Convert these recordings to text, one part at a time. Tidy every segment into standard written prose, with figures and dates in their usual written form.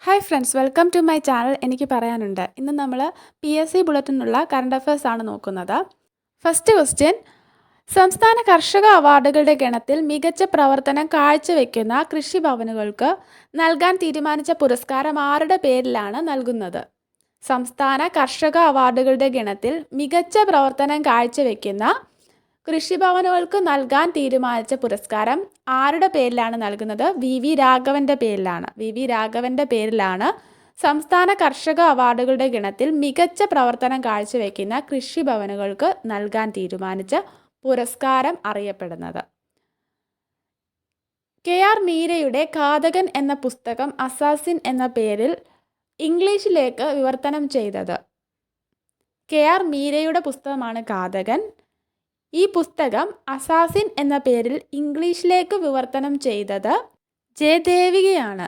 Hi friends, welcome to my channel. എനിക്ക് പറയാനുണ്ട്. ഇന്ന് നമ്മൾ PSC ബുള്ളറ്റിനുള്ള കറണ്ട് അഫയേഴ്സ് ആണ് നോക്കുന്നത്. ഫസ്റ്റ് ക്വസ്റ്റ്യൻ: സംസ്ഥാന കർഷക അവാർഡുകളുടെ ഗണത്തിൽ മികച്ച പ്രവർത്തനം കാഴ്ചവെക്കുന്ന കൃഷിഭവനുകൾക്ക് നൽകാൻ തീരുമാനിച്ച പുരസ്കാരം ആരുടെ പേരിലാണ് നൽകുന്നത്? സംസ്ഥാന കർഷക അവാർഡുകളുടെ ഗണത്തിൽ മികച്ച പ്രവർത്തനം കാഴ്ചവെക്കുന്ന കൃഷിഭവനുകൾക്ക് നൽകാൻ തീരുമാനിച്ച പുരസ്കാരം ആരുടെ പേരിലാണ് നൽകുന്നത്? VV രാഘവൻ്റെ പേരിലാണ്. VV രാഘവൻ്റെ പേരിലാണ് സംസ്ഥാന കർഷക അവാർഡുകളുടെ ഗണത്തിൽ മികച്ച പ്രവർത്തനം കാഴ്ചവെക്കുന്ന കൃഷിഭവനുകൾക്ക് നൽകാൻ തീരുമാനിച്ച പുരസ്കാരം അറിയപ്പെടുന്നത്. KR മീരയുടെ ഘാതകൻ എന്ന പുസ്തകം അസാസിൻ എന്ന പേരിൽ ഇംഗ്ലീഷിലേക്ക് വിവർത്തനം ചെയ്തത്? KR മീരയുടെ പുസ്തകമാണ് ഘാതകൻ. ഈ പുസ്തകം അസാസിൻ എന്ന പേരിൽ ഇംഗ്ലീഷിലേക്ക് വിവർത്തനം ചെയ്തത് ജയദേവികയാണ്.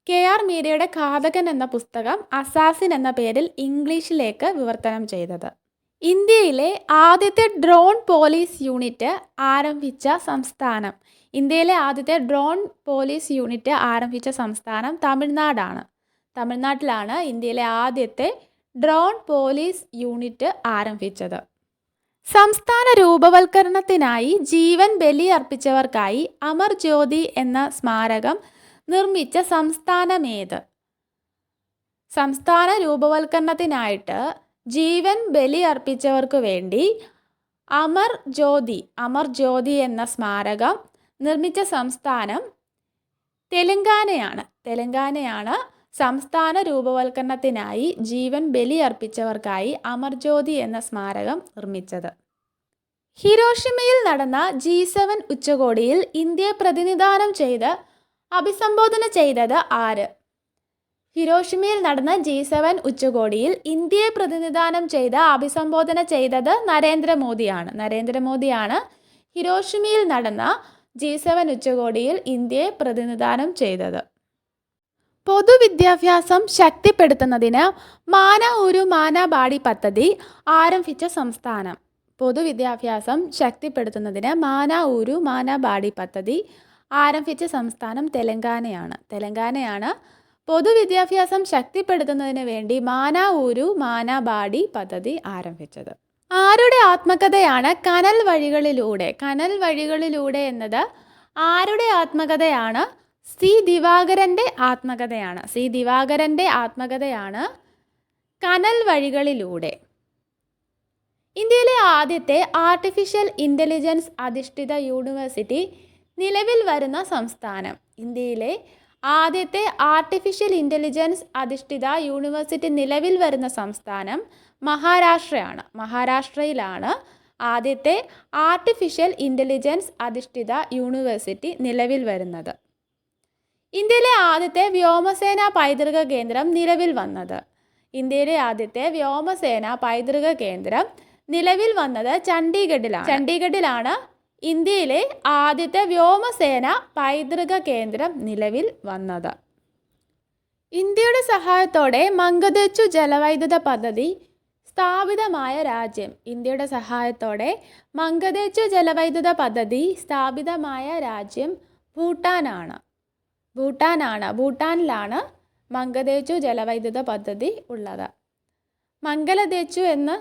KR മീരയുടെ ഘാതകൻ എന്ന പുസ്തകം അസാസിൻ എന്ന പേരിൽ ഇംഗ്ലീഷിലേക്ക് വിവർത്തനം ചെയ്തത്. ഇന്ത്യയിലെ ആദ്യത്തെ ഡ്രോൺ പോലീസ് യൂണിറ്റ് ആരംഭിച്ച സംസ്ഥാനം? ഇന്ത്യയിലെ ആദ്യത്തെ ഡ്രോൺ പോലീസ് യൂണിറ്റ് ആരംഭിച്ച സംസ്ഥാനം തമിഴ്നാടാണ്. തമിഴ്നാട്ടിലാണ് ഇന്ത്യയിലെ ആദ്യത്തെ ഡ്രോൺ പോലീസ് യൂണിറ്റ് ആരംഭിച്ചത്. സംസ്ഥാന രൂപവൽക്കരണത്തിനായി ജീവൻ ബലിയർപ്പിച്ചവർക്കായി അമർ ജ്യോതി എന്ന സ്മാരകം നിർമ്മിച്ച സംസ്ഥാനമേത്? സംസ്ഥാന രൂപവൽക്കരണത്തിനായിട്ട് ജീവൻ ബലിയർപ്പിച്ചവർക്ക് വേണ്ടി അമർ ജ്യോതി എന്ന സ്മാരകം നിർമ്മിച്ച സംസ്ഥാനം തെലങ്കാനയാണ്. സംസ്ഥാന രൂപവൽക്കരണത്തിനായി ജീവൻ ബലിയർപ്പിച്ചവർക്കായി അമർ ജ്യോതി എന്ന സ്മാരകം നിർമ്മിച്ചത്. ഹിരോഷിമയിൽ നടന്ന G7 ഉച്ചകോടിയിൽ ഇന്ത്യയെ പ്രതിനിധാനം ചെയ്ത് അഭിസംബോധന ചെയ്തത് ആര്? ഹിരോഷിമയിൽ നടന്ന G7 ഉച്ചകോടിയിൽ ഇന്ത്യയെ പ്രതിനിധാനം ചെയ്ത് അഭിസംബോധന ചെയ്തത് നരേന്ദ്രമോദിയാണ്. ഹിരോഷിമയിൽ നടന്ന G7 ഉച്ചകോടിയിൽ ഇന്ത്യയെ പ്രതിനിധാനം ചെയ്തത്. പൊതുവിദ്യാഭ്യാസം ശക്തിപ്പെടുത്തുന്നതിന് മാന ഊരു മാന ബാടി പദ്ധതി ആരംഭിച്ച സംസ്ഥാനം? പൊതുവിദ്യാഭ്യാസം ശക്തിപ്പെടുത്തുന്നതിന് മാന ഊരു മാന ബാടി പദ്ധതി ആരംഭിച്ച സംസ്ഥാനം തെലങ്കാനയാണ്. പൊതുവിദ്യാഭ്യാസം ശക്തിപ്പെടുത്തുന്നതിന് വേണ്ടി മാന ഊരു മാന ബാടി പദ്ധതി ആരംഭിച്ചത്. ആരുടെ ആത്മകഥയാണ് കനൽ വഴികളിലൂടെ എന്നത് ആരുടെ ആത്മകഥയാണ്? C. ദിവാകരൻ്റെ ആത്മകഥയാണ് കനൽ വഴികളിലൂടെ. ഇന്ത്യയിലെ ആദ്യത്തെ ആർട്ടിഫിഷ്യൽ ഇൻ്റലിജൻസ് അധിഷ്ഠിത യൂണിവേഴ്സിറ്റി നിലവിൽ വരുന്ന സംസ്ഥാനം? ഇന്ത്യയിലെ ആദ്യത്തെ ആർട്ടിഫിഷ്യൽ ഇൻ്റലിജൻസ് അധിഷ്ഠിത യൂണിവേഴ്സിറ്റി നിലവിൽ വരുന്ന സംസ്ഥാനം മഹാരാഷ്ട്രയിലാണ് ആദ്യത്തെ ആർട്ടിഫിഷ്യൽ ഇൻ്റലിജൻസ് അധിഷ്ഠിത യൂണിവേഴ്സിറ്റി നിലവിൽ വരുന്നത്. ഇന്ത്യയിലെ ആദ്യത്തെ വ്യോമസേന പൈതൃക കേന്ദ്രം നിലവിൽ വന്നത്? ഇന്ത്യയിലെ ആദ്യത്തെ വ്യോമസേന പൈതൃക കേന്ദ്രം നിലവിൽ വന്നത് ചണ്ഡീഗഡിലാണ് ഇന്ത്യയിലെ ആദ്യത്തെ വ്യോമസേന പൈതൃക കേന്ദ്രം നിലവിൽ വന്നത്. ഇന്ത്യയുടെ സഹായത്തോടെ മംഗദേച്ചു ജലവൈദ്യുത പദ്ധതി സ്ഥാപിതമായ രാജ്യം? ഇന്ത്യയുടെ സഹായത്തോടെ മംഗദേച്ചു ജലവൈദ്യുത പദ്ധതി സ്ഥാപിതമായ രാജ്യം ഭൂട്ടാനിലാണ് മംഗദേച്ചു ജലവൈദ്യുത പദ്ധതി ഉള്ളത്. മംഗലദേച്ചു എന്ന്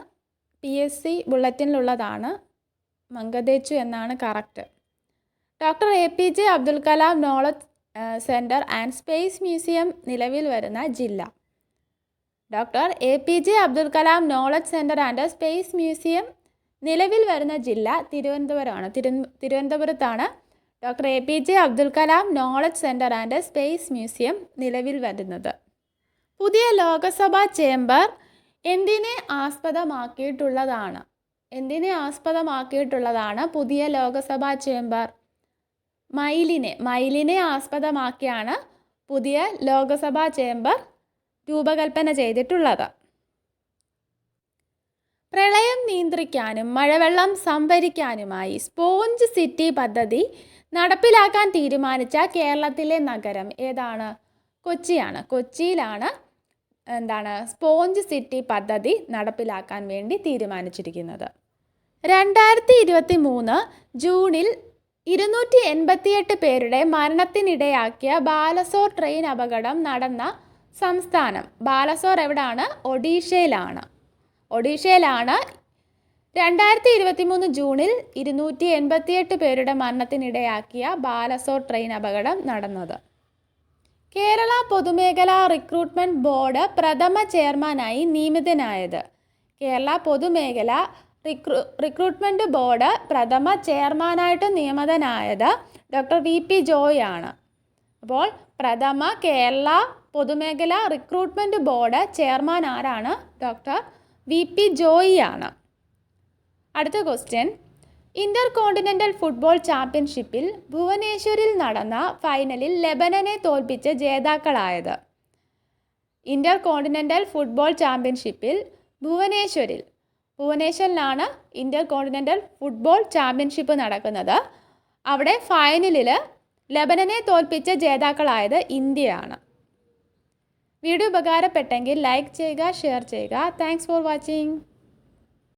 PSC ബുള്ളറ്റിനിലുള്ളതാണ്. മംഗദേച്ചു എന്നാണ് correct. Doctor APJ Abdul Kalam knowledge centre and space museum നിലവിൽ വരുന്ന ജില്ല? Doctor APJ Abdul Kalam knowledge centre and space museum നിലവിൽ വരുന്ന ജില്ല തിരുവനന്തപുരമാണ്. തിരുവനന്തപുരത്താണ് doctor APJ Abdul Kalam knowledge centre and space museum നിലവിൽ വരുന്നത്. പുതിയ ലോകസഭാ ചേംബർ എന്തിനെ ആസ്പദമാക്കിയിട്ടുള്ളതാണ് പുതിയ ലോകസഭാ ചേംബർ? മയിലിനെ ആസ്പദമാക്കിയാണ് പുതിയ ലോകസഭാ ചേംബർ രൂപകൽപ്പന ചെയ്തിട്ടുള്ളത്. പ്രളയം നിയന്ത്രിക്കാനും മഴവെള്ളം സംഭരിക്കാനുമായി സ്പോഞ്ച് സിറ്റി പദ്ധതി നടപ്പിലാക്കാൻ തീരുമാനിച്ച കേരളത്തിലെ നഗരം ഏതാണ്? കൊച്ചിയിലാണ് സ്പോഞ്ച് സിറ്റി പദ്ധതി നടപ്പിലാക്കാൻ വേണ്ടി തീരുമാനിച്ചിരിക്കുന്നത്. 2023 ജൂണിൽ 288 പേരുടെ മരണത്തിനിടയാക്കിയ ബാലസോർ ട്രെയിൻ അപകടം നടന്ന സംസ്ഥാനം. ബാലസോർ എവിടാണ്? ഒഡീഷയിലാണ്. 2023 ജൂണിൽ 288 പേരുടെ മരണത്തിനിടയാക്കിയ ബാലസോർ ട്രെയിൻ അപകടം നടന്നത്. കേരള പൊതുമേഖലാ റിക്രൂട്ട്മെന്റ് ബോർഡ് പ്രഥമ ചെയർമാനായി നിയമിതനായത്. കേരള പൊതുമേഖലാ റിക്രൂട്ട്മെന്റ് ബോർഡ് പ്രഥമ ചെയർമാനായിട്ട് നിയമിതനായത് ഡോക്ടർ VP ജോയ് ആണ്. അപ്പോൾ പ്രഥമ കേരള പൊതുമേഖലാ റിക്രൂട്ട്മെന്റ് ബോർഡ് ചെയർമാൻ ആരാണ്? ഡോക്ടർ VP ജോയ് ആണ്. അടുത്ത ക്വസ്റ്റ്യൻ, ഇന്റർ കോണ്ടിനെന്റൽ ഫുട്ബോൾ ചാമ്പ്യൻഷിപ്പിൽ ഭുവനേശ്വറിൽ നടന്ന ഫൈനലിൽ ലെബനനെ തോൽപ്പിച്ച് ജേതാക്കളായത്. ഇന്റർ കോണ്ടിനെന്റൽ ഫുട്ബോൾ ചാമ്പ്യൻഷിപ്പിൽ ഭുവനേശ്വറിലാണ് ഇന്റർ കോണ്ടിനെന്റൽ ഫുട്ബോൾ ചാമ്പ്യൻഷിപ്പ് നടക്കുന്നത്. അവിടെ ഫൈനലിൽ ലെബനനെ തോൽപ്പിച്ച ജേതാക്കളായത് ഇന്ത്യയാണ്. വീഡിയോ ഉപകാരപ്പെട്ടെങ്കിൽ ലൈക്ക് ചെയ്യുക, ഷെയർ ചെയ്യുക. Thanks for watching.